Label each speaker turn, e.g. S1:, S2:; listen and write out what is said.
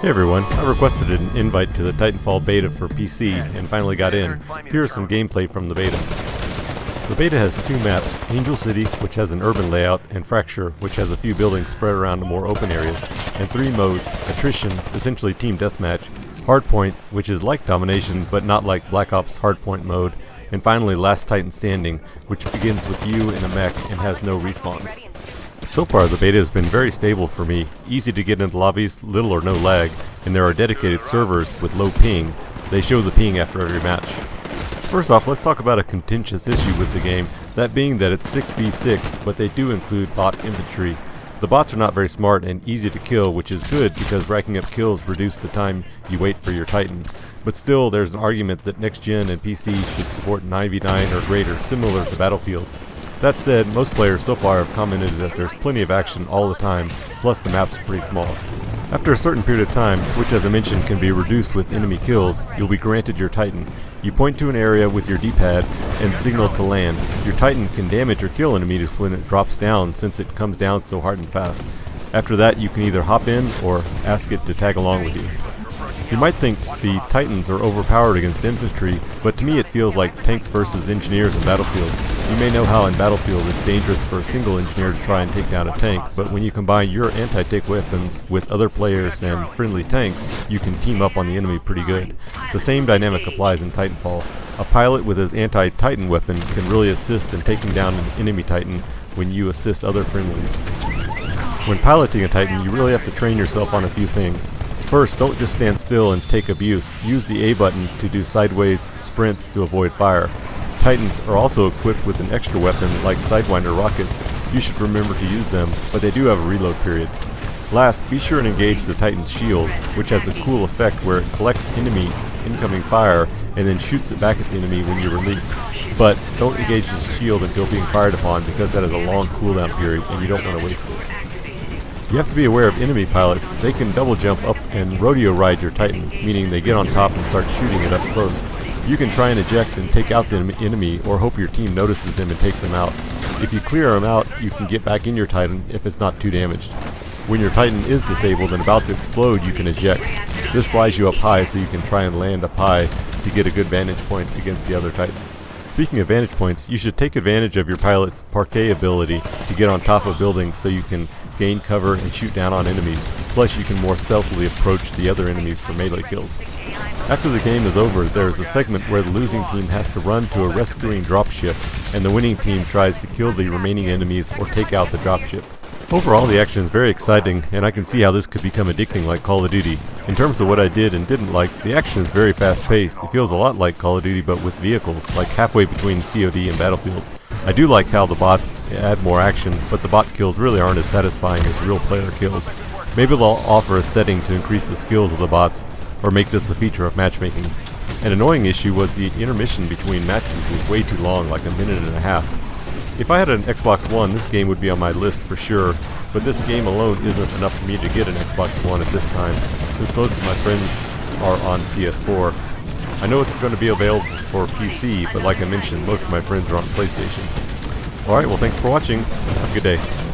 S1: Hey everyone, I requested an invite to the Titanfall Beta for PC and finally got in. Here is some gameplay from the beta. The beta has two maps, Angel City, which has an urban layout, and Fracture, which has a few buildings spread around more open areas, and three modes, Attrition, essentially Team Deathmatch, Hardpoint, which is like Domination but not like Black Ops Hardpoint mode, and finally Last Titan Standing, which begins with you in a mech and has no respawns. So far the beta has been very stable for me, easy to get into lobbies, little or no lag, and there are dedicated servers with low ping. They show the ping after every match. First off, let's talk about a contentious issue with the game, that being that it's 6v6, but they do include bot infantry. The bots are not very smart and easy to kill, which is good because racking up kills reduce the time you wait for your Titan. But still, there's an argument that next gen and PC should support 9v9 or greater, similar to Battlefield. That said, most players so far have commented that there's plenty of action all the time, plus the maps are pretty small. After a certain period of time, which as I mentioned can be reduced with enemy kills, you'll be granted your Titan. You point to an area with your D-pad and signal to land. Your Titan can damage or kill enemies when it drops down, since it comes down so hard and fast. After that, you can either hop in or ask it to tag along with you. You might think the Titans are overpowered against infantry, but to me it feels like tanks versus engineers in Battlefield. You may know how in Battlefield it's dangerous for a single engineer to try and take down a tank, but when you combine your anti-tank weapons with other players and friendly tanks, you can team up on the enemy pretty good. The same dynamic applies in Titanfall. A pilot with his anti-Titan weapon can really assist in taking down an enemy Titan when you assist other friendlies. When piloting a Titan, you really have to train yourself on a few things. First, don't just stand still and take abuse. Use the A button to do sideways sprints to avoid fire. Titans are also equipped with an extra weapon like Sidewinder rockets. You should remember to use them, but they do have a reload period. Last, be sure and engage the Titan's shield, which has a cool effect where it collects enemy incoming fire and then shoots it back at the enemy when you release. But don't engage the shield until being fired upon because that has a long cooldown period and you don't want to waste it. You have to be aware of enemy pilots. They can double jump up and rodeo ride your Titan, meaning they get on top and start shooting it up close. You can try and eject and take out the enemy or hope your team notices him and takes him out. If you clear him out, you can get back in your Titan if it's not too damaged. When your Titan is disabled and about to explode, you can eject. This flies you up high so you can try and land up high to get a good vantage point against the other Titans. Speaking of vantage points, you should take advantage of your pilot's parquet ability to get on top of buildings so you can gain cover and shoot down on enemies. Plus you can more stealthily approach the other enemies for melee kills. After the game is over, there is a segment where the losing team has to run to a rescuing dropship, and the winning team tries to kill the remaining enemies or take out the dropship. Overall, the action is very exciting, and I can see how this could become addicting like Call of Duty. In terms of what I did and didn't like, the action is very fast-paced. It feels a lot like Call of Duty but with vehicles, like halfway between COD and Battlefield. I do like how the bots add more action, but the bot kills really aren't as satisfying as real player kills. Maybe they'll offer a setting to increase the skills of the bots, or make this a feature of matchmaking. An annoying issue was the intermission between matches was way too long, like a minute and a half. If I had an Xbox One, this game would be on my list for sure, but this game alone isn't enough for me to get an Xbox One at this time, since most of my friends are on PS4. I know it's going to be available for PC, but like I mentioned, most of my friends are on PlayStation. Alright, well thanks for watching. Have a good day.